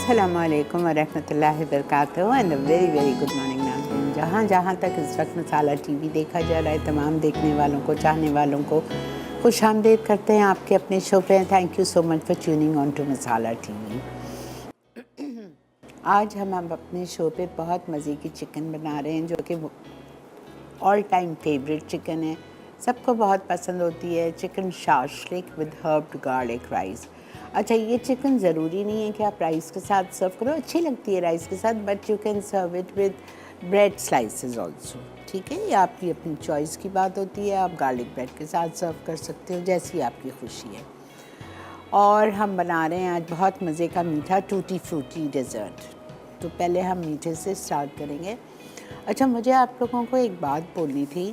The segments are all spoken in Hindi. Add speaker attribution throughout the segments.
Speaker 1: अस्सलामुअलैकुम वरहमतुल्लाहि वबरकातुहू and very very good morning नाज़रीन। जहाँ जहाँ तक इस वक्त मसाला टीवी देखा जा रहा है, तमाम देखने वालों को, चाहने वालों को खुश आमदीद करते हैं आपके अपने शो पे। Thank you so much for tuning on to Masala TV. आज हम अपने शो पे बहुत मज़े की चिकन बना रहे हैं, जो कि ऑल टाइम फेवरेट चिकन है, सबको बहुत पसंद होती है। Chicken shashlik with herbed garlic rice. अच्छा, ये चिकन ज़रूरी नहीं है कि आप राइस के साथ सर्व करो, अच्छी लगती है राइस के साथ, but you can serve it with bread slices also. ठीक है, ये आपकी अपनी चॉइस की बात होती है। आप गार्लिक ब्रेड के साथ सर्व कर सकते हो, जैसी आपकी खुशी है। और हम बना रहे हैं आज बहुत मज़े का मीठा टूटी फ्रूटी डेज़र्ट। तो पहले हम मीठे से स्टार्ट करेंगे। अच्छा, मुझे आप लोगों को एक बात बोलनी थी।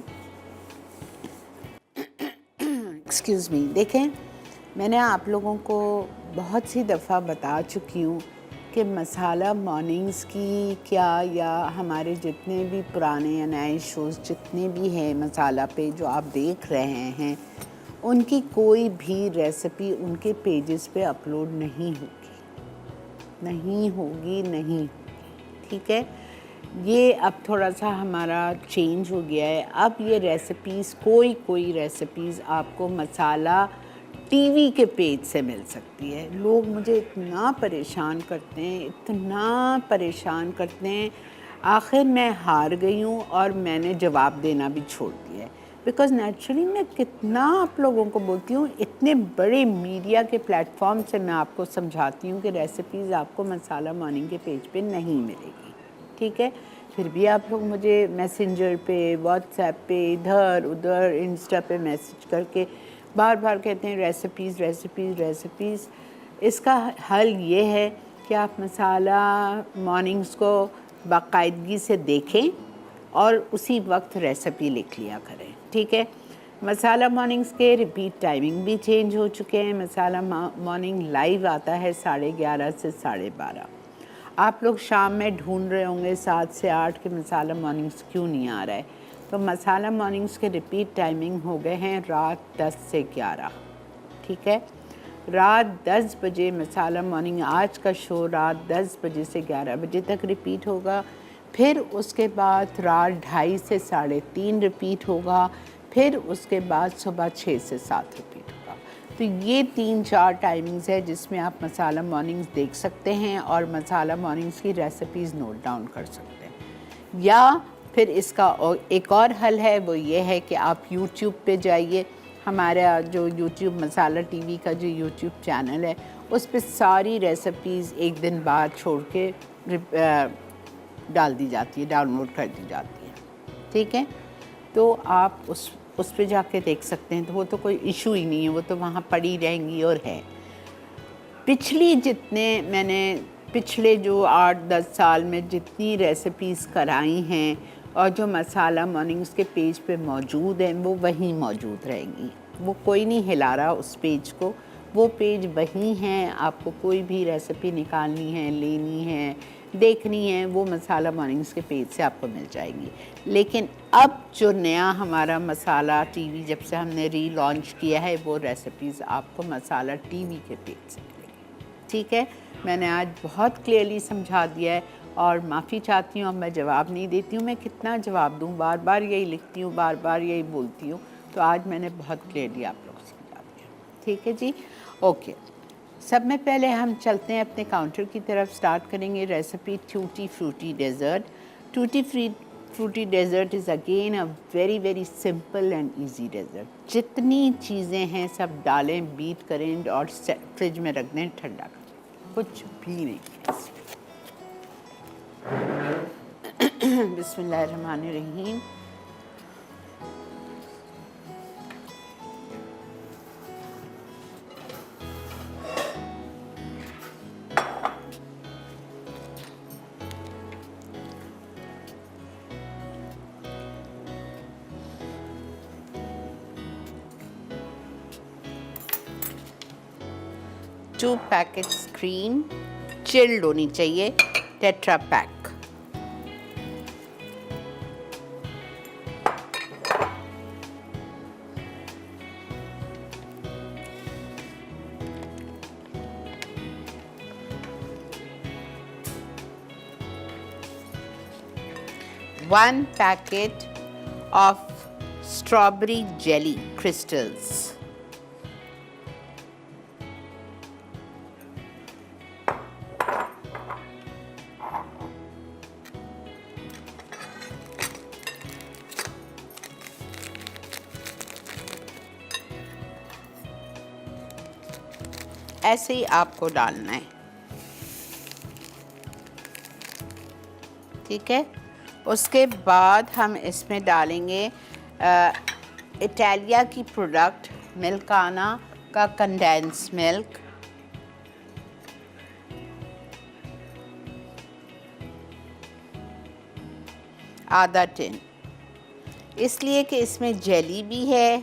Speaker 1: Excuse me. देखें, मैंने आप लोगों को बहुत सी दफ़ा बता चुकी हूँ कि मसाला मॉर्निंग्स की क्या, या हमारे जितने भी पुराने या नए शोज़ जितने भी हैं मसाला पे जो आप देख रहे हैं, उनकी कोई भी रेसिपी उनके पेजेस पे अपलोड नहीं होगी, नहीं होगी, नहीं। ठीक है, ये अब थोड़ा सा हमारा चेंज हो गया है। अब ये रेसिपीज़, कोई रेसिपीज़ आपको मसाला टीवी के पेज से मिल सकती है। लोग मुझे इतना परेशान करते हैं, इतना परेशान करते हैं, आखिर मैं हार गई हूँ और मैंने जवाब देना भी छोड़ दिया है। बिकॉज़ नेचुरली मैं कितना आप लोगों को बोलती हूँ, इतने बड़े मीडिया के प्लेटफॉर्म से मैं आपको समझाती हूँ कि रेसिपीज़ आपको मसाला मॉर्निंग के पेज पे नहीं मिलेगी। ठीक है, फिर भी आप लोग मुझे मैसेंजर पे, व्हाट्सएप पे, इधर उधर इंस्टा पे मैसेज करके बार बार कहते हैं रेसिपीज़ रेसिपीज़ रेसिपीज़। इसका हल ये है कि आप मसाला मॉर्निंग्स को बाकायदगी से देखें और उसी वक्त रेसिपी लिख लिया करें। ठीक है, मसाला मॉर्निंग्स के रिपीट टाइमिंग भी चेंज हो चुके हैं। मसाला मॉर्निंग लाइव आता है 11:30 से 12:30। आप लोग शाम में ढूंढ रहे होंगे 7 से 8 के मसाला मॉर्निंग्स क्यों नहीं आ रहा है। तो मसाला मॉर्निंग्स के रिपीट टाइमिंग हो गए हैं रात 10 से 11। ठीक है, रात 10 बजे मसाला मॉर्निंग, आज का शो रात 10 बजे से 11 बजे तक रिपीट होगा। फिर उसके बाद रात 2:30 से 3:30 रिपीट होगा। फिर उसके बाद सुबह 6 से 7 रिपीट होगा। तो ये 3-4 टाइमिंग्स है जिसमें आप मसाला मॉर्निंग्स देख सकते हैं और मसाला मॉर्निंग्स की रेसिपीज़ नोट डाउन कर सकते हैं। या फिर इसका एक और हल है, वो ये है कि आप यूट्यूब पे जाइए। हमारा जो यूट्यूब मसाला टीवी का जो यूट्यूब चैनल है, उस पर सारी रेसिपीज़ एक दिन बाद छोड़ के डाल दी जाती है, डाउनलोड कर दी जाती है। ठीक है, तो आप उस पे जाके देख सकते हैं। तो वो तो कोई इशू ही नहीं है, वो तो वहाँ पड़ी रहेंगी और है। पिछले जो 8-10 साल में जितनी रेसिपीज़ कराई हैं और जो मसाला मॉर्निंग्स के पेज पे मौजूद हैं, वो वहीं मौजूद रहेंगी। वो कोई नहीं हिला रहा उस पेज को, वो पेज वहीं हैं। आपको कोई भी रेसिपी निकालनी है, लेनी है, देखनी है, वो मसाला मॉर्निंग्स के पेज से आपको मिल जाएंगी। लेकिन अब जो नया हमारा मसाला टीवी जब से हमने रीलॉन्च किया है, वो रेसिपीज़ आपको मसाला टीवी के पेज से मिलेगी। ठीक है, मैंने आज बहुत क्लियरली समझा दिया है और माफ़ी चाहती हूँ। अब मैं जवाब नहीं देती हूँ, मैं कितना जवाब दूँ, बार बार यही लिखती हूँ, बार बार यही बोलती हूँ। तो आज मैंने बहुत क्लियरली आप लोगों को समझा दिया। ठीक है जी, ओके। सब में पहले हम चलते हैं अपने काउंटर की तरफ। स्टार्ट करेंगे recipe tutti frutti dessert. Tutti frutti dessert is again a very very simple and easy dessert. जितनी चीज़ें हैं सब डालें, बीट करें और फ्रिज में रख दें ठंडा कर, कुछ भी नहीं है। बिस्मिल्लाहिर्रहमानिर्रहीम। टू पैकेट्स क्रीम, चिल्ड होनी चाहिए, tetra pack. 1 packet of strawberry jelly crystals. ऐसे ही आपको डालना है, ठीक है। उसके बाद हम इसमें डालेंगे इटालिया की प्रोडक्ट मिल्काना का कंडेंस मिल्क, आधा टिन, इसलिए कि इसमें जेली भी है,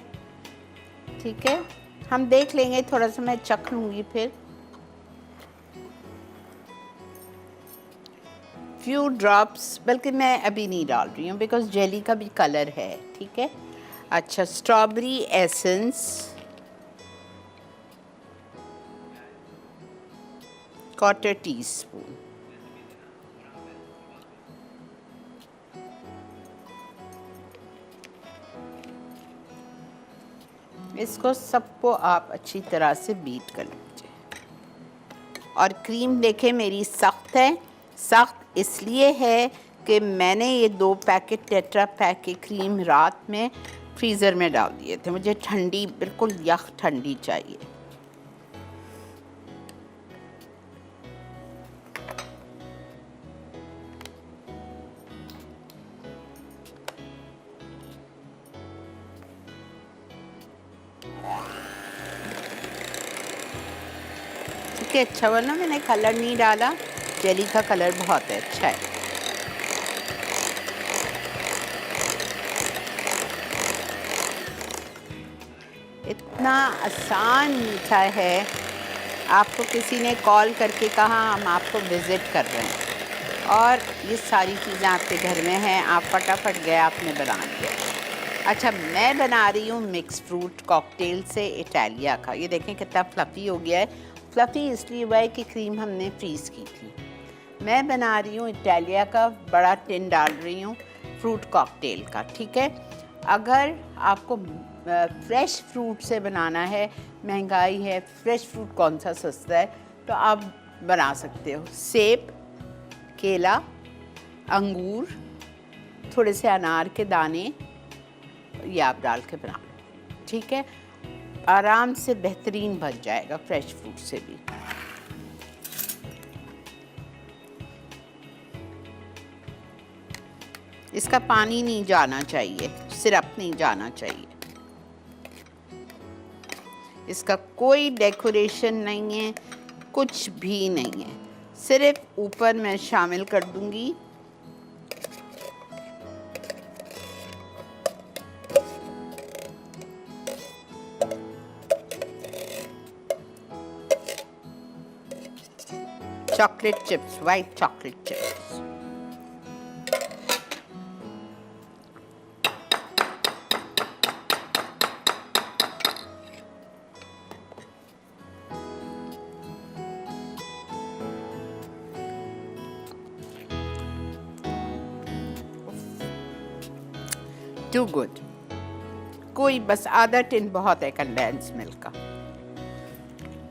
Speaker 1: ठीक है। हम देख लेंगे, थोड़ा सा मैं चख लूँगी फिर। फ्यू ड्रॉप्स, बल्कि मैं अभी नहीं डाल रही हूँ बिकॉज जेली का भी कलर है, ठीक है। अच्छा, स्ट्रॉबेरी एसेंस, क्वार्टर टीस्पून, इसको सबको आप अच्छी तरह से बीट कर लीजिए। और क्रीम देखें मेरी सख्त है, सख्त इसलिए है कि मैंने ये 2 पैकेट टेट्रा पैक की क्रीम रात में फ्रीज़र में डाल दिए थे। मुझे ठंडी, बिल्कुल यख ठंडी चाहिए। ठीक है, अच्छा वरना मैंने कलर नहीं डाला, जेली का कलर बहुत है, अच्छा है। इतना आसान मीठा है, आपको किसी ने कॉल करके कहा हम आपको विज़िट कर रहे हैं और ये सारी चीज़ें आपके घर में हैं, आप फटाफट गए आपने बना लिया। अच्छा, मैं बना रही हूँ मिक्स फ्रूट कॉकटेल से इटालिया का। ये देखें कितना फ्लफ़ी हो गया है। फ्लफ़ी इसलिए हुआ है कि क्रीम हमने फ्रीज़ की थी। मैं बना रही हूँ इटालिया का, बड़ा टिन डाल रही हूँ फ्रूट कॉकटेल का, ठीक है। अगर आपको फ्रेश फ्रूट से बनाना है, महंगाई है, फ्रेश फ्रूट कौन सा सस्ता है, तो आप बना सकते हो। सेब, केला, अंगूर, थोड़े से अनार के दाने, ये आप डाल के बना लो, ठीक है। आराम से बेहतरीन बन जाएगा फ्रेश फ्रूट से भी। इसका पानी नहीं जाना चाहिए, सिरप नहीं जाना चाहिए। इसका कोई डेकोरेशन नहीं है, कुछ भी नहीं है। सिर्फ ऊपर मैं शामिल कर दूंगी chocolate chips, white chocolate chips. Too good. कोई बस आधा टिन बहुत है कंडेंस मिल्क का,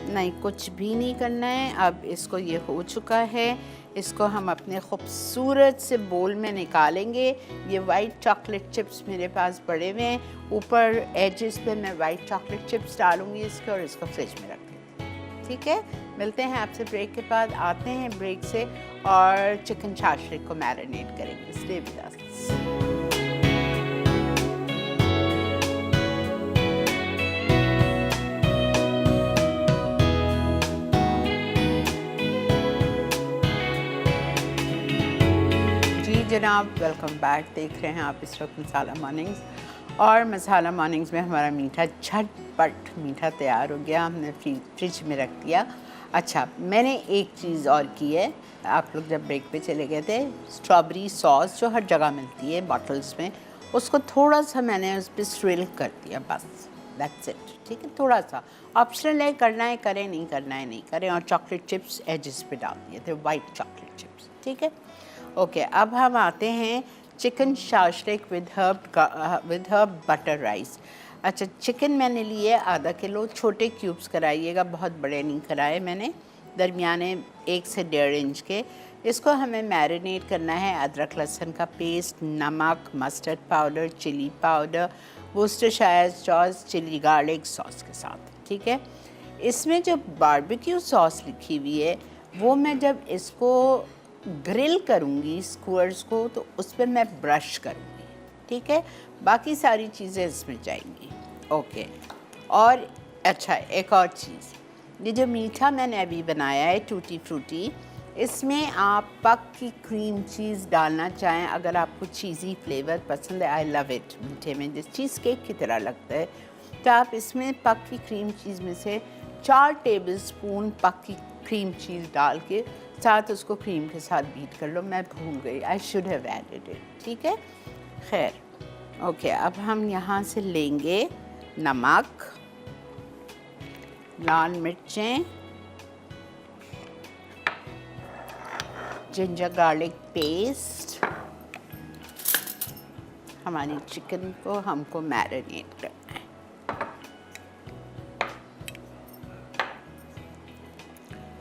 Speaker 1: नहीं कुछ भी नहीं करना है। अब इसको, ये हो चुका है, इसको हम अपने खूबसूरत से बोल में निकालेंगे। ये वाइट चॉकलेट चिप्स मेरे पास पड़े हुए हैं, ऊपर एजेस पे मैं वाइट चॉकलेट चिप्स डालूंगी इसके, और इसको फ्रिज में रख देंगे, ठीक है। मिलते हैं आपसे ब्रेक के बाद। आते हैं ब्रेक से और चिकन शाशलिक को मैरिनेट करेंगे। स्टे विद अस। जनाब, वेलकम बैक। देख रहे हैं आप इस वक्त मसाला मॉर्निंग्स, और मसाला मॉर्निंग्स में हमारा मीठा झटपट मीठा तैयार हो गया, हमने फ्रिज में रख दिया। अच्छा, मैंने एक चीज़ और की है। आप लोग जब ब्रेक पे चले गए थे, स्ट्रॉबेरी सॉस जो हर जगह मिलती है बॉटल्स में, उसको थोड़ा सा मैंने उस पर स्विल कर दिया, बस दैट्स इट, ठीक है। थोड़ा सा ऑप्शनल है, करना है करें, नहीं करना है नहीं करें। और चॉकलेट चिप्स एजेस पे डाल दिए थे, वाइट चॉकलेट चिप्स, ठीक है। ओके, अब हम आते हैं chicken shashlik with herb butter rice. अच्छा, चिकन मैंने लिए आधा किलो, छोटे क्यूब्स कराइएगा, बहुत बड़े नहीं कराए मैंने, दरमियाने 1 से 1.5 इंच के। इसको हमें मैरिनेट करना है अदरक लहसुन का पेस्ट, नमक, mustard powder, chilli powder, Worcestershire sauce, chilli garlic sauce के साथ, ठीक है। इसमें जो बारबेक्यू सॉस लिखी हुई है वो मैं जब इसको ग्रिल करूँगी स्क्वायर्स को तो उस पर मैं ब्रश करूँगी, ठीक है। बाकी सारी चीज़ें इसमें जाएंगी, ओके। और अच्छा, एक और चीज़, ये जो मीठा मैंने अभी बनाया है टूटी फ्रूटी, इसमें आप पक की क्रीम चीज़ डालना चाहें, अगर आपको चीज़ी फ्लेवर पसंद है, आई लव इट, मीठे में जिस चीज़ केक की तरह लगता है, तो आप इसमें पक की क्रीम चीज़ में से 4 टेबलस्पून पक की क्रीम चीज़ डाल के साथ उसको क्रीम के साथ बीट कर लो। मैं भूल गई, I should have added it, ठीक है। खैर, ओके, अब हम यहाँ से लेंगे नमक, लाल मिर्चें, जिंजर गार्लिक पेस्ट, हमारी चिकन को हमको मैरिनेट करना है।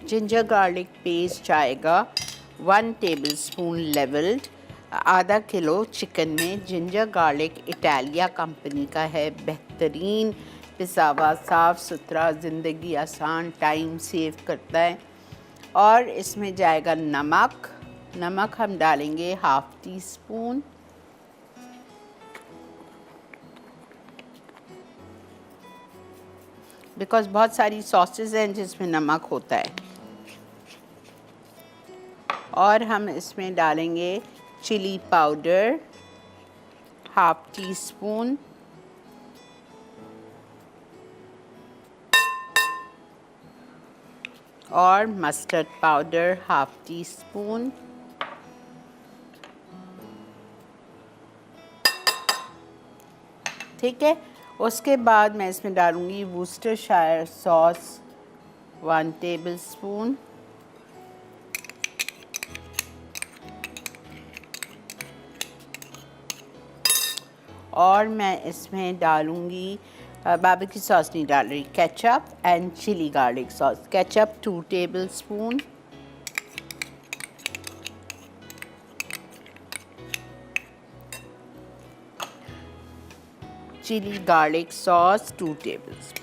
Speaker 1: जिंजर गार्लिक पेस्ट आएगा 1 टेबलस्पून लेवल्ड। आधा किलो चिकन में जिंजर गार्लिक इटालिया कंपनी का है, बेहतरीन पिसा हुआ, साफ़ सुथरा, ज़िंदगी आसान, टाइम सेव करता है। और इसमें जाएगा नमक, नमक हम डालेंगे 1/2 टीस्पून, बिकॉज़ बहुत सारी सॉसेस हैं जिसमें नमक होता है। और हम इसमें डालेंगे चिली पाउडर 1/2 टीस्पून, और मस्टर्ड पाउडर 1/2 टीस्पून, ठीक है। उसके बाद मैं इसमें डालूँगी वोस्टरशायर सॉस 1 टेबलस्पून, और मैं इसमें डालूँगी बारबेक्यू सॉस नहीं डाल रही, ketchup and chilli garlic sauce. Ketchup 2 tablespoon, chilli garlic sauce 2 tablespoon.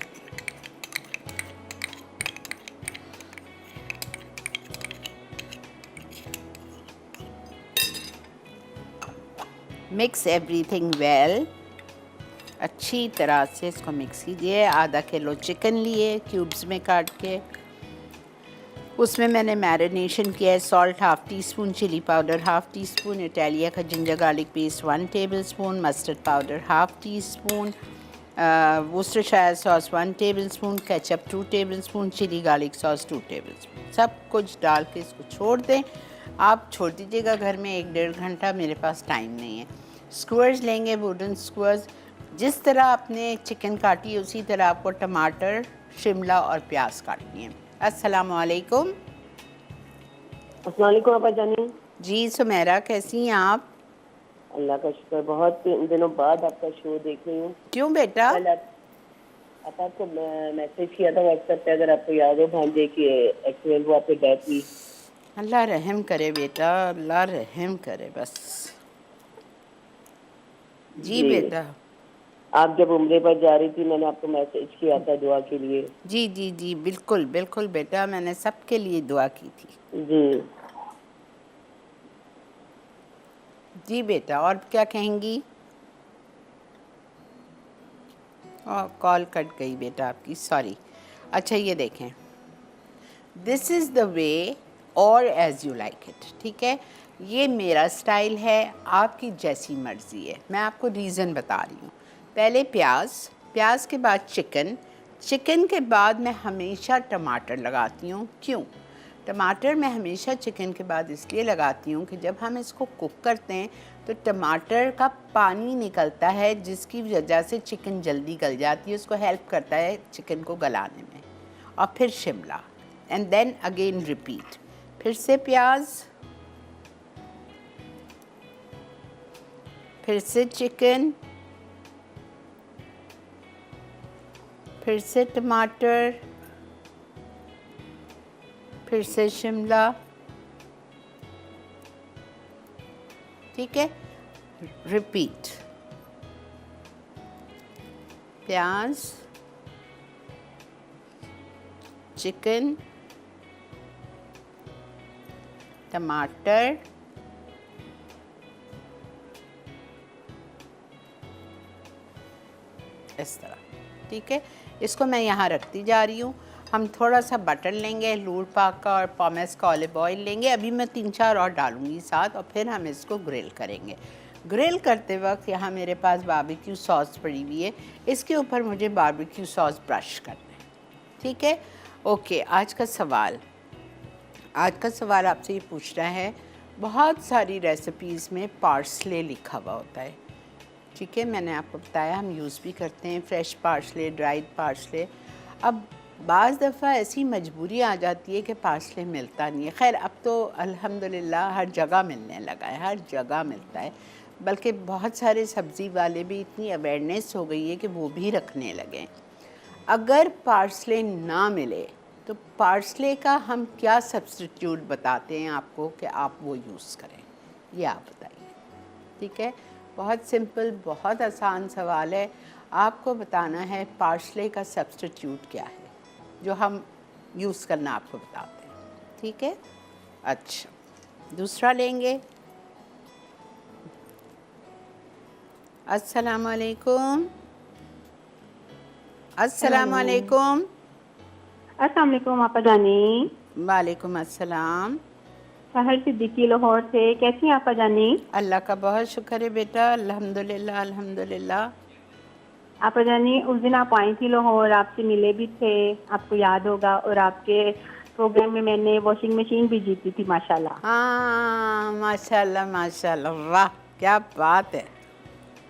Speaker 1: Mix everything well, अच्छी तरह से इसको मिक्स कीजिए। आधा किलो चिकन लिए क्यूब्स में काट के, उसमें मैंने मैरिनेशन किया है। Salt 1/2 teaspoon, chilli powder 1/2 teaspoon, इटालिया का ginger garlic paste 1 tablespoon, mustard powder 1/2 teaspoon, Worcestershire sauce 1 tablespoon, ketchup 2 tablespoon, chilli garlic sauce 2 tablespoon. सब कुछ डाल के इसको छोड़ दें। आप छोड़ दीजिएगा घर में 1-1.5 घंटा, मेरे पास टाइम नहीं है। स्क्वायर्स लेंगे, वुडन स्क्वायर्स, जिस तरह आपने चिकन काटी है उसी तरह आपको टमाटर, शिमला और प्याज काटनी है। अस्सलाम वालेकुम।
Speaker 2: अस्सलाम वालेकुम आपा जानी।
Speaker 1: जी सुमेरा, कैसी हैं आप?
Speaker 2: अल्लाह का शुक्र, बहुत दिनों बाद आपका शो देख रही हूँ।
Speaker 1: क्यों बेटा?
Speaker 2: कल आपको मैसेज किया था व्हाट्सएप पे, अगर आपको याद हो, भांजे की एक्सीडेंट हुआ, पे डेथ हुई।
Speaker 1: अल्लाह रहम करे बेटा, अल्लाह रहम करे बस। जी बेटा।
Speaker 2: आप जब उम्रे पर जा रही थी, मैंने आपको मैसेज किया था दुआ के लिए।
Speaker 1: जी जी जी, बिल्कुल बिल्कुल बेटा, मैंने सबके लिए दुआ की थी।
Speaker 2: जी
Speaker 1: जी बेटा, और क्या कहेंगी? कॉल कट गई बेटा आपकी, सॉरी। अच्छा ये देखें, दिस इज़ द वे और एज़ यू लाइक इट, ठीक है। ये मेरा स्टाइल है, आपकी जैसी मर्ज़ी है। मैं आपको रीज़न बता रही हूँ। पहले प्याज, प्याज के बाद चिकन, चिकन के बाद मैं हमेशा टमाटर लगाती हूँ। क्यों? टमाटर मैं हमेशा चिकन के बाद इसलिए लगाती हूँ कि जब हम इसको कुक करते हैं तो टमाटर का पानी निकलता है, जिसकी वजह से चिकन जल्दी गल जाती है, उसको हेल्प करता है चिकन को गलाने में। और फिर Shimla, and then again repeat, फिर से प्याज, फिर से चिकन, फिर से टमाटर, फिर से शिमला, ठीक है। रिपीट, प्याज, चिकन, टमाटर, इस तरह, ठीक है। इसको मैं यहाँ रखती जा रही हूँ। हम थोड़ा सा बटर लेंगे, लूर पाक का और पॉमेस का ऑलिव ऑयल लेंगे। अभी मैं 3-4 और डालूँगी साथ, और फिर हम इसको ग्रिल करेंगे। ग्रिल करते वक्त यहाँ मेरे पास बारबेक्यू सॉस पड़ी हुई है, इसके ऊपर मुझे बारबेक्यू सॉस ब्रश करना है, ठीक है। ओके, आज का सवाल आपसे ये पूछना है, बहुत सारी रेसिपीज़ में पार्सले लिखा हुआ होता है, ठीक है। मैंने आपको बताया हम यूज़ भी करते हैं फ्रेश पार्सले, ड्राइड पार्सले। अब बाज़ दफ़ा ऐसी मजबूरी आ जाती है कि पार्सले मिलता नहीं है। खैर, अब तो अल्हम्दुलिल्लाह हर जगह मिलने लगा है, हर जगह मिलता है, बल्कि बहुत सारे सब्ज़ी वाले भी इतनी अवेयरनेस हो गई है कि वो भी रखने लगे। अगर पार्सले ना मिले तो पार्सले का हम क्या सब्स्टिट्यूट बताते हैं आपको कि आप वो यूज़ करें, ये आप बताइए, ठीक है। बहुत सिंपल, बहुत आसान सवाल है। आपको बताना है पार्सले का सब्स्टिट्यूट क्या है जो हम यूज़ करना आपको बताते हैं, ठीक है। अच्छा, दूसरा लेंगे। अस्सलाम वालेकुम। अस्सलाम वालेकुम।
Speaker 3: अस्सलाम वालेकुम आपा जानी।
Speaker 1: वालेकुम अस्सलाम।
Speaker 3: सहर सिद्दीकी लाहौर से, कैसी हैं आपा जानी?
Speaker 1: अल्लाह का बहुत शुक्र है बेटा, अल्हम्दुलिल्लाह अल्हम्दुलिल्लाह।
Speaker 3: आपा जानी, उस दिन आप आई थी लाहौर, आपसे मिले भी थे, आपको याद होगा, और आपके प्रोग्राम में मैंने वॉशिंग मशीन भी जीती थी माशाल्लाह।
Speaker 1: हाँ, माशाल्लाह माशाल्लाह, वाह क्या बात है।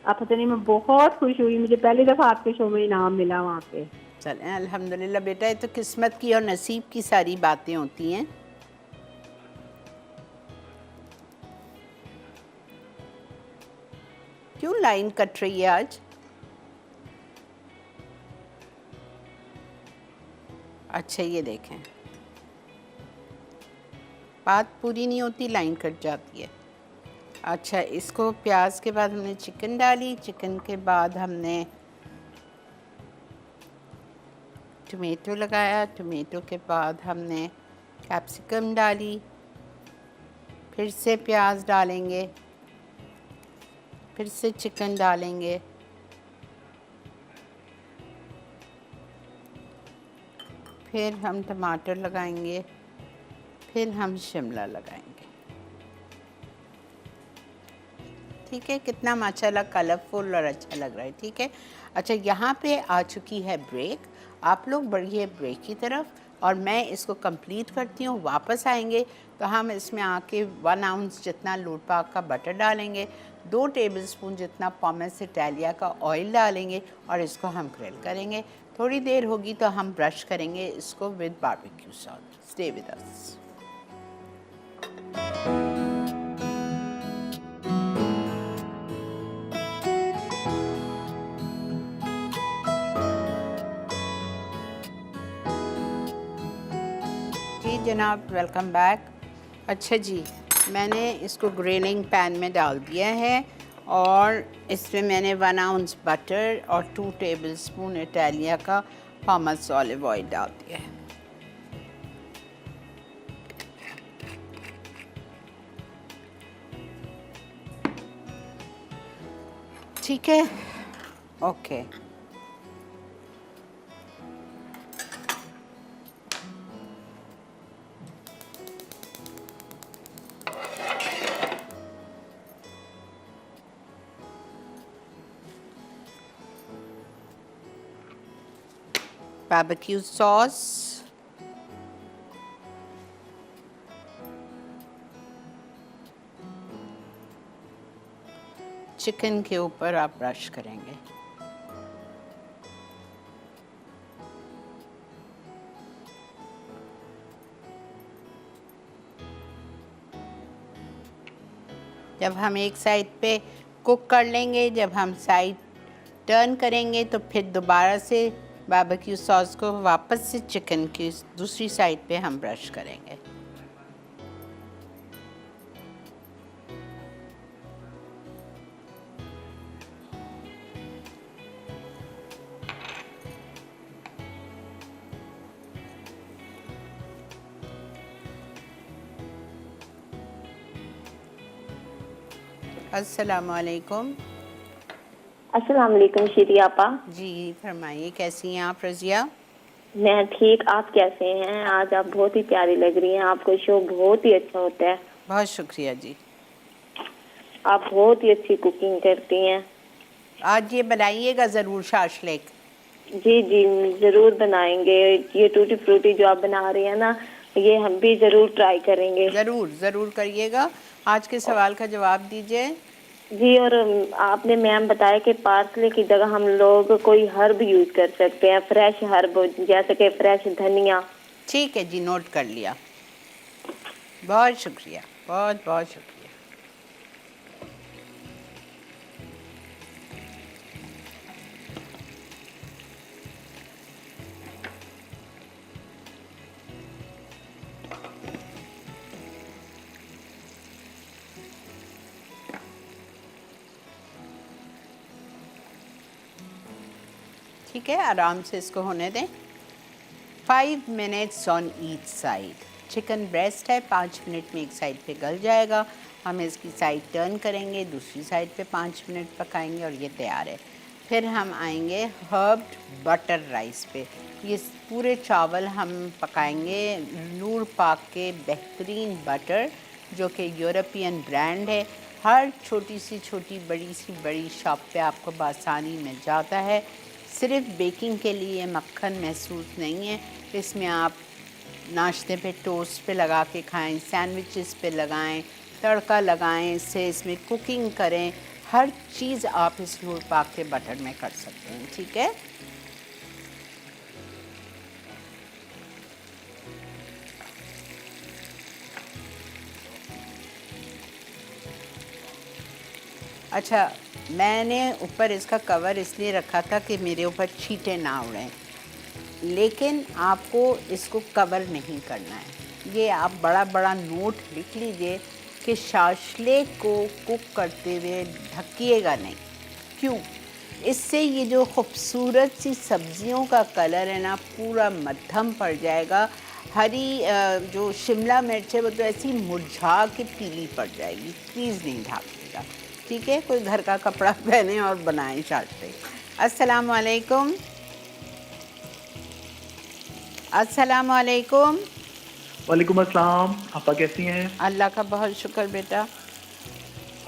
Speaker 3: आपा जानी, मैं बहुत खुश हुई, मुझे पहली दफ़ा आपके शो में इनाम मिला वहाँ पे।
Speaker 1: चलें अल्हम्दुलिल्लाह बेटा, ये तो किस्मत की और नसीब की सारी बातें होती हैं। क्यों लाइन कट रही है आज? अच्छा, ये देखें, बात पूरी नहीं होती, लाइन कट जाती है। अच्छा, इसको प्याज के बाद हमने चिकन डाली, चिकन के बाद हमने टमेटो लगाया, टमेटो के बाद हमने कैप्सिकम डाली, फिर से प्याज डालेंगे, फिर से चिकन डालेंगे, फिर हम टमाटर लगाएंगे, फिर हम शिमला लगाएंगे, ठीक है। कितना माशाल्लाह कलरफुल और अच्छा लग रहा है, ठीक है। अच्छा, यहाँ पे आ चुकी है ब्रेक, आप लोग बढ़िए ब्रेक की तरफ, और मैं इसको कंप्लीट करती हूँ। वापस आएंगे तो हम इसमें आके 1 आउंस जितना लूट पाक का बटर डालेंगे, 2 टेबलस्पून जितना पॉमेस इटालिया का ऑयल डालेंगे, और इसको हम ग्रिल करेंगे। थोड़ी देर होगी तो हम ब्रश करेंगे इसको with barbecue sauce. Stay with us. जी जनाब, वेलकम बैक। अच्छा जी, मैंने इसको ग्रिलिंग पैन में डाल दिया है, और इसमें मैंने 1 आउंस बटर और 2 टेबलस्पून इटालिया का पॉमेस ऑलिव ऑयल डाल दिया है। ठीक है, ओके। barbecue sauce, चिकन के ऊपर आप ब्रश करेंगे। जब हम एक साइड पे कुक कर लेंगे। जब हम साइड टर्न करेंगे तो फिर दोबारा से बारबेक्यू सॉस को वापस से चिकन की दूसरी साइड पे हम ब्रश करेंगे। अस्सलाम वालेकुम।
Speaker 4: अस्सलाम वालेकुम शीरी आपा।
Speaker 1: जी फरमाइए, कैसी हैं आप रज़िया?
Speaker 4: मैं ठीक, आप कैसे हैं? आज आप बहुत ही प्यारी लग रही हैं, आपका शो बहुत ही अच्छा होता है।
Speaker 1: बहुत शुक्रिया जी।
Speaker 4: आप बहुत ही अच्छी कुकिंग करती हैं।
Speaker 1: आज ये बनाइएगा ज़रूर शाशलेक।
Speaker 4: जी जी ज़रूर बनाएंगे। ये टूटी फ्रूटी जो आप बना रही हैं ना, ये हम भी ज़रूर ट्राई करेंगे।
Speaker 1: ज़रूर ज़रूर करिएगा। आज के सवाल का जवाब दीजिए।
Speaker 4: जी, और आपने मैम बताया कि पार्सले की जगह हम लोग कोई हर्ब यूज़ कर सकते हैं, फ्रेश हर्ब, जैसे कि फ्रेश धनिया।
Speaker 1: ठीक है जी, नोट कर लिया। बहुत शुक्रिया, बहुत बहुत शुक्रिया। ठीक है, आराम से इसको होने दें। 5 minutes on each side. Chicken breast है, 5 मिनट में एक साइड पे गल जाएगा। हम इसकी साइड टर्न करेंगे, दूसरी साइड पे 5 मिनट पकाएंगे और ये तैयार है। फिर हम आएंगे हर्ब्ड बटर राइस पे। ये पूरे चावल हम पकाएंगे नूर पाक के बेहतरीन बटर, जो कि यूरोपियन ब्रांड है। हर छोटी सी बड़ी शॉप पे आपको बआसानी मिल जाता है। सिर्फ बेकिंग के लिए मक्खन महसूस नहीं है। इसमें आप नाश्ते पे टोस्ट पे लगा के खाएं, सैंडविचेस पे लगाएं, तड़का लगाएं, इससे इसमें कुकिंग करें। हर चीज़ आप इस नूर पाक के बटर में कर सकते हैं। ठीक है, अच्छा, मैंने ऊपर इसका कवर इसलिए रखा था कि मेरे ऊपर छींटे ना उड़ें, लेकिन आपको इसको कवर नहीं करना है। ये आप बड़ा बड़ा नोट लिख लीजिए कि शाशले को कुक करते हुए ढकिएगा नहीं। क्यों? इससे ये जो खूबसूरत सी सब्जियों का कलर है ना, पूरा मध्यम पड़ जाएगा। हरी जो शिमला मिर्च है वो तो ऐसी मुरझा के पीली पड़ जाएगी। प्लीज़ नहीं ढाकिएगा, ठीक है? कोई घर का कपड़ा पहने और बनाएं शाशले। अस्सलाम वालेकुम। अस्सलाम वालेकुम।
Speaker 5: वालेकुम अस्सलाम। आपा कैसी हैं?
Speaker 1: अल्लाह का बहुत शुक्र बेटा।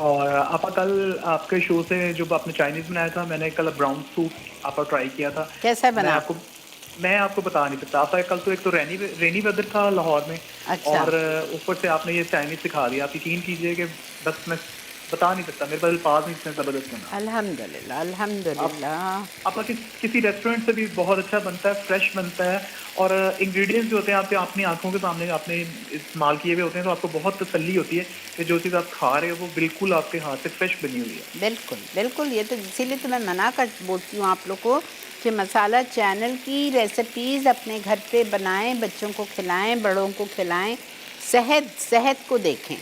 Speaker 5: और आपा कल आपके शो से जो आपने चाइनीज़ बनाया था, मैंने कल ब्राउन सूप आपा ट्राई किया था।
Speaker 1: कैसा बना?
Speaker 5: मैं आपको बता नहीं सकता। आपका कल तो एक तो रेनी वेदर था लाहौर में।
Speaker 1: अच्छा।
Speaker 5: और ऊपर से आपने ये चाइनीज़ सिखा दिया। आप यकीन कीजिए कि बस मैं बता नहीं सकता, मेरे पास अल्फाज नहीं, इतने ज़बरदस्त बना।
Speaker 1: अल्हम्दुलिल्लाह अल्हम्दुलिल्लाह।
Speaker 5: आपका किसी रेस्टोरेंट से भी बहुत अच्छा बनता है, फ्रेश बनता है। और इंग्रेडिएंट्स जो होते हैं आपके अपनी आंखों के सामने आपने इस्तेमाल किए हुए होते हैं, तो आपको बहुत तसल्ली होती है कि जो चीज़ आप खा रहे हो वो बिल्कुल आपके हाथ से फ्रेश बनी हुई है।
Speaker 1: बिल्कुल बिल्कुल, ये तो इसीलिए तो मैं मना कर बोलती हूँ आप लोग को कि मसाला चैनल की रेसिपीज़ अपने घर पे बनाएं, बच्चों को खिलाएं, बड़ों को खिलाएं, सेहत को देखें।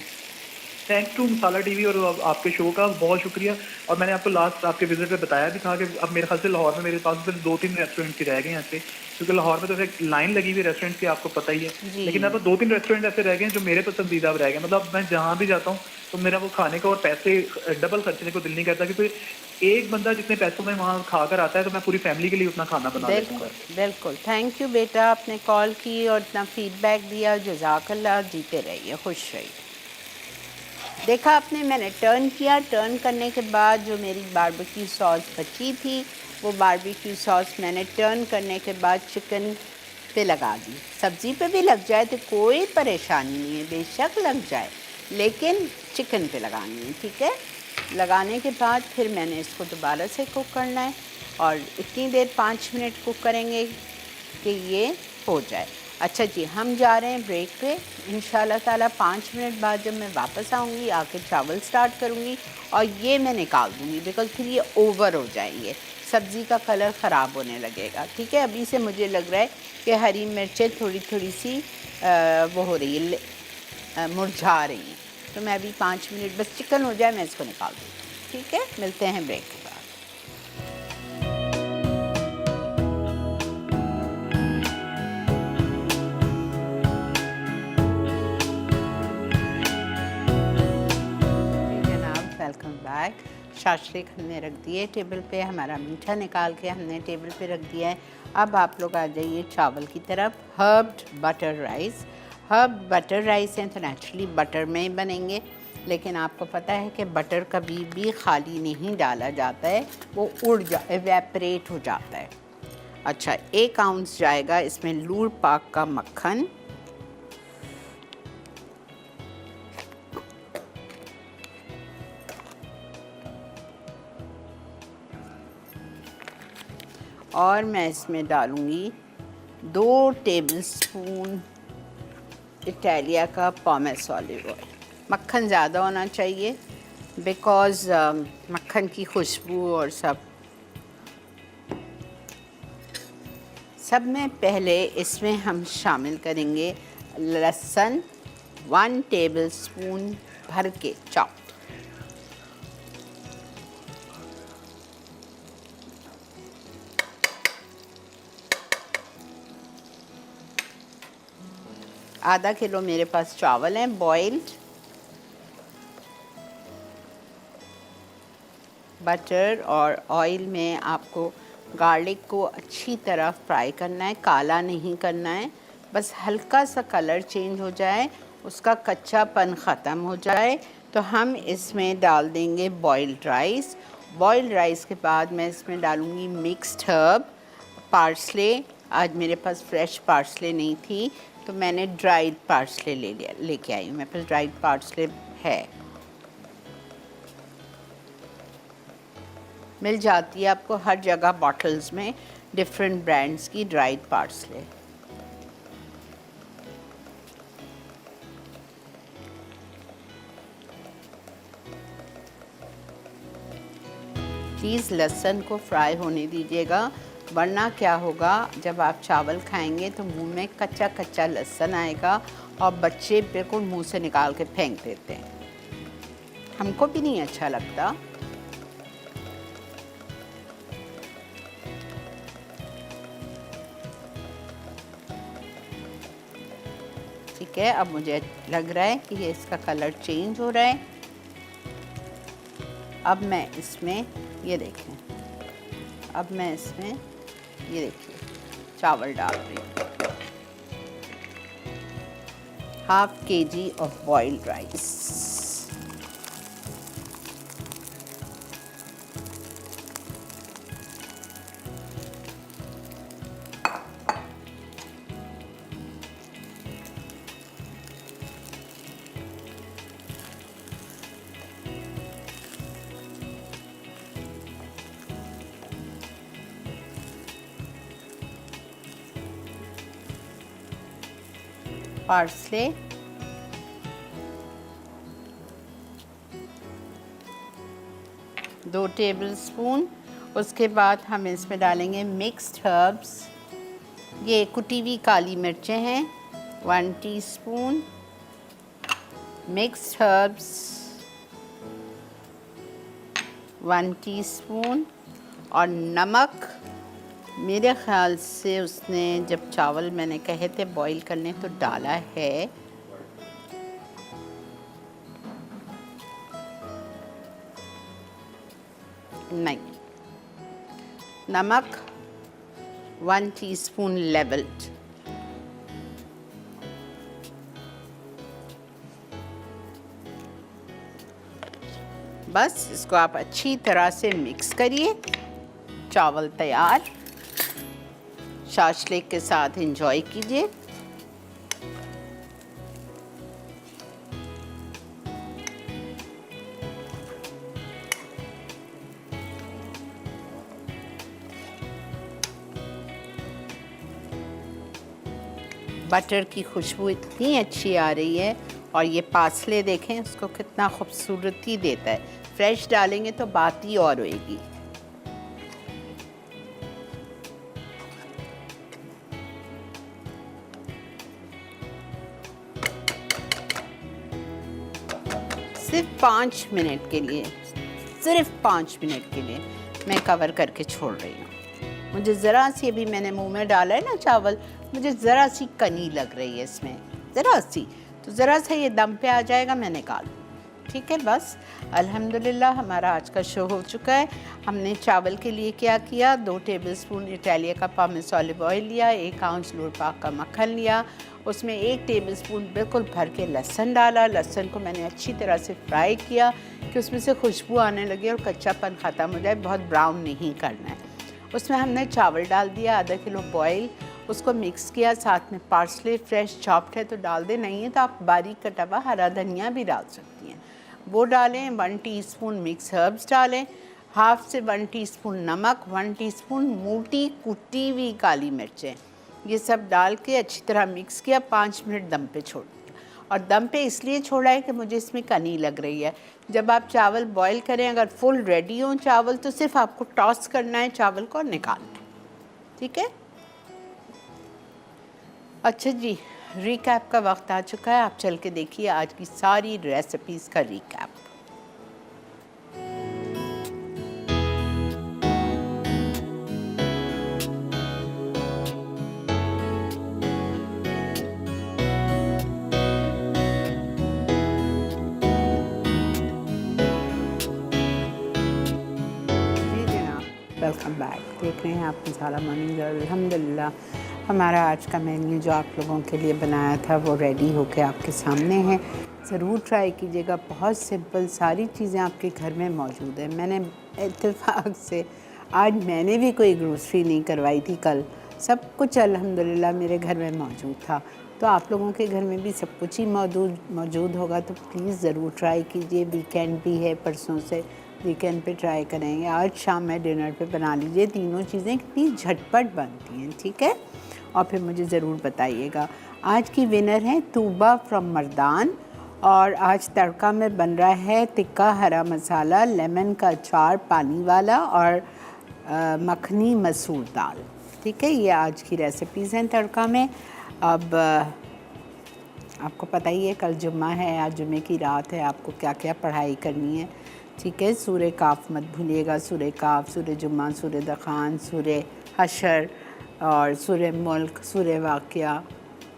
Speaker 5: थैंक्स टू मसाला टीवी और आपके शो का बहुत शुक्रिया। और मैंने आपको लास्ट आपके विजिट पे बताया भी था कि अब मेरे ख्याल से लाहौर में मेरे पास सिर्फ 2-3 रेस्टोरेंट ही रह गए हैं ऐसे, क्योंकि लाहौर में तो एक लाइन लगी हुई रेस्टोरेंट की, आपको पता ही है। लेकिन अब 2-3 रेस्टोरेंट ऐसे रह गए हैं जो मेरे पसंदीदा रह गए। मतलब मैं जहाँ भी जाता हूँ तो मेरा वो खाने का और पैसे डबल खर्चने को दिल नहीं करता, क्योंकि एक बंदा जितने पैसों में वहाँ खा कर आता है तो मैं पूरी फैमिली के लिए उतना खाना बना लेता हूँ।
Speaker 1: बिल्कुल बिल्कुल। थैंक यू बेटा, आपने कॉल की और इतना फीडबैक दिया। जज़ाकल्लाह। जीते रहिए, खुश रहिए। देखा आपने, मैंने टर्न किया। टर्न करने के बाद जो मेरी बारबेक्यू सॉस बची थी, वो बारबेक्यू सॉस मैंने टर्न करने के बाद चिकन पे लगा दी। सब्ज़ी पे भी लग जाए तो कोई परेशानी नहीं है, बेशक लग जाए, लेकिन चिकन पे लगानी है। ठीक है, लगाने के बाद फिर मैंने इसको दोबारा से कुक करना है और इतनी देर 5 मिनट कुक करेंगे कि ये हो जाए। अच्छा जी, हम जा रहे हैं ब्रेक पे। इंशाल्लाह ताला 5 मिनट बाद जब मैं वापस आऊँगी आके चावल स्टार्ट करूँगी और ये मैं निकाल दूँगी बिकॉज़ फिर ये ओवर हो जाएंगे, सब्ज़ी का कलर ख़राब होने लगेगा। ठीक है, अभी से मुझे लग रहा है कि हरी मिर्चें थोड़ी थोड़ी सी वो हो रही है, मुरझा रही हैं। तो मैं अभी 5 मिनट बस चिकन हो जाए मैं इसको निकाल दूँगी। ठीक है, मिलते हैं ब्रेक के बाद। Welcome back. शाशलिक हमने रख दिए टेबल पे, हमारा मीठा निकाल के हमने टेबल पे रख दिया है। अब आप लोग आ जाइए चावल की तरफ। Herbed butter rice, herb butter rice हैं तो नेचुरली बटर में ही बनेंगे, लेकिन आपको पता है कि बटर कभी भी खाली नहीं डाला जाता है, वो उड़ एवेपरेट हो जाता है। अच्छा, 1 आउंस जाएगा इसमें लूर पाक का मक्खन, और मैं इसमें डालूँगी 2 टेबलस्पून इटालिया का पॉमेस ऑलिव ऑयल। मक्खन ज़्यादा होना चाहिए बिकॉज़ मक्खन की खुशबू और सब में पहले इसमें हम शामिल करेंगे लहसुन 1 टेबलस्पून भर के चॉप। आधा किलो मेरे पास चावल हैं बॉइल्ड। बटर और ऑयल में आपको गार्लिक को अच्छी तरह फ्राई करना है, काला नहीं करना है, बस हल्का सा कलर चेंज हो जाए, उसका कच्चापन ख़त्म हो जाए तो हम इसमें डाल देंगे बॉइल्ड राइस। बॉइल्ड राइस के बाद मैं इसमें डालूँगी मिक्स्ड हर्ब, पार्सले। आज मेरे पास फ्रेश पार्सले नहीं थी तो मैंने ड्राइड पार्सले लेके आई हूँ, मेरे पास ड्राइड पार्सले है, मिल जाती है आपको हर जगह बॉटल्स में डिफरेंट ब्रांड्स की ड्राइड पार्सले। प्लीज़ लहसुन को फ्राई होने दीजिएगा, वरना क्या होगा जब आप चावल खाएंगे तो मुंह में कच्चा कच्चा लहसुन आएगा और बच्चे बिल्कुल मुंह से निकाल के फेंक देते हैं, हमको भी नहीं अच्छा लगता। ठीक है, अब मुझे लग रहा है कि ये इसका कलर चेंज हो रहा है। अब मैं इसमें ये देखें, अब मैं इसमें ये देखिए चावल डाल रही हूँ, 1/2 kg of boiled rice. Parsley, दो टेबलस्पून। उसके बाद हम इसमें डालेंगे मिक्स्ड हर्ब्स, ये कुटी हुई काली मिर्चें हैं 1 टीस्पून, मिक्स्ड हर्ब्स 1 टीस्पून, और नमक मेरे ख़्याल से उसने जब चावल मैंने कहे थे बॉईल करने तो डाला है, नहीं, नमक 1 टीस्पून लेवल्ड। बस इसको आप अच्छी तरह से मिक्स करिए, चावल तैयार, शाशलिक के साथ एंजॉय कीजिए। बटर की खुशबू इतनी अच्छी आ रही है और ये पार्सले देखें उसको कितना खूबसूरती देता है। फ्रेश डालेंगे तो बात ही और होएगी। सिर्फ 5 मिनट के लिए, सिर्फ 5 मिनट के लिए मैं कवर करके छोड़ रही हूँ। मुझे ज़रा सी, अभी मैंने मुंह में डाला है ना चावल, मुझे ज़रा सी कनी लग रही है इसमें, ज़रा सी, तो ज़रा सा ये दम पे आ जाएगा, मैं निकाल दूँ। ठीक है, बस अल्हम्दुलिल्लाह हमारा आज का शो हो चुका है। हमने चावल के लिए क्या किया, 2 टेबलस्पून इटालिया का पामेस ऑलिव ऑयल लिया, 1 आउंस लूर पाक का मक्खन लिया, उसमें 1 टेबलस्पून बिल्कुल भर के लहसुन डाला। लहसुन को मैंने अच्छी तरह से फ्राई किया कि उसमें से खुशबू आने लगे और कच्चापन ख़त्म हो जाए, बहुत ब्राउन नहीं करना है। उसमें हमने चावल डाल दिया, आधा किलो बॉयल, उसको मिक्स किया, साथ में पार्सले फ्रेश चॉप्ड है तो डाल दें, नहीं है तो आप बारीक कटा हुआ हरा धनिया भी डाल सकती हैं, वो डालें। 1 टीस्पून मिक्स हर्ब्स डालें, हाफ से 1 टीस्पून नमक, 1 टीस्पून मोटी कुटी हुई काली मिर्चें, ये सब डाल के अच्छी तरह मिक्स किया। 5 मिनट दम पे छोड़ दिया, और दम पे इसलिए छोड़ा है कि मुझे इसमें कनी लग रही है। जब आप चावल बॉईल करें, अगर फुल रेडी हो चावल, तो सिर्फ आपको टॉस करना है चावल को और निकालना है। ठीक है, अच्छा जी, रिकैप का वक्त आ चुका है। आप चल के देखिए आज की सारी रेसिपीज़ का रिकैप। Welcome back. देख रहे हैं आप मसाला मॉर्निंग। अल्हम्दुलिल्लाह हमारा आज का मेन्यू जो आप लोगों के लिए बनाया था वो रेडी होके आपके सामने है। ज़रूर ट्राई कीजिएगा, बहुत सिंपल, सारी चीज़ें आपके घर में मौजूद है। मैंने इत्तेफाक से आज मैंने भी कोई ग्रोसरी नहीं करवाई थी, कल सब कुछ अल्हम्दुलिल्लाह मेरे घर में मौजूद था। तो आप लोगों के घर में भी सब कुछ ही मौजूद होगा, तो प्लीज़ ज़रूर ट्राई कीजिए। वीकेंड भी है, परसों से वीकेंड पे ट्राई करेंगे। आज शाम में डिनर पे बना लीजिए। तीनों चीज़ें कितनी झटपट बनती हैं, ठीक है। और फिर मुझे ज़रूर बताइएगा। आज की विनर है तूबा फ्रॉम मर्दान, और आज तड़का में बन रहा है टिक्का हरा मसाला, लेमन का अचार पानी वाला, और मखनी मसूर दाल। ठीक है, ये आज की रेसिपीज़ हैं तड़का में। अब आपको पता ही है कल जुम्मा है, आज जुम्मे की रात है, आपको क्या क्या पढ़ाई करनी है। ठीक है, सूरे काफ मत भूलिएगा, सूरे काफ, सूरे जुम्मा, सूरे दखान, सूरे हशर और सूरे मुल्क, सूरे वाक़या,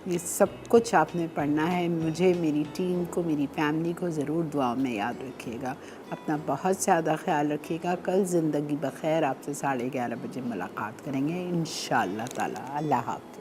Speaker 1: ये सब कुछ आपने पढ़ना है। मुझे, मेरी टीम को, मेरी फैमिली को ज़रूर दुआओं में याद रखिएगा। अपना बहुत ज़्यादा ख्याल रखिएगा। कल ज़िंदगी बख़ैर आपसे 11:30 बजे मुलाकात करेंगे इंशाअल्लाह ताला। अल्लाह हाफ़िज़।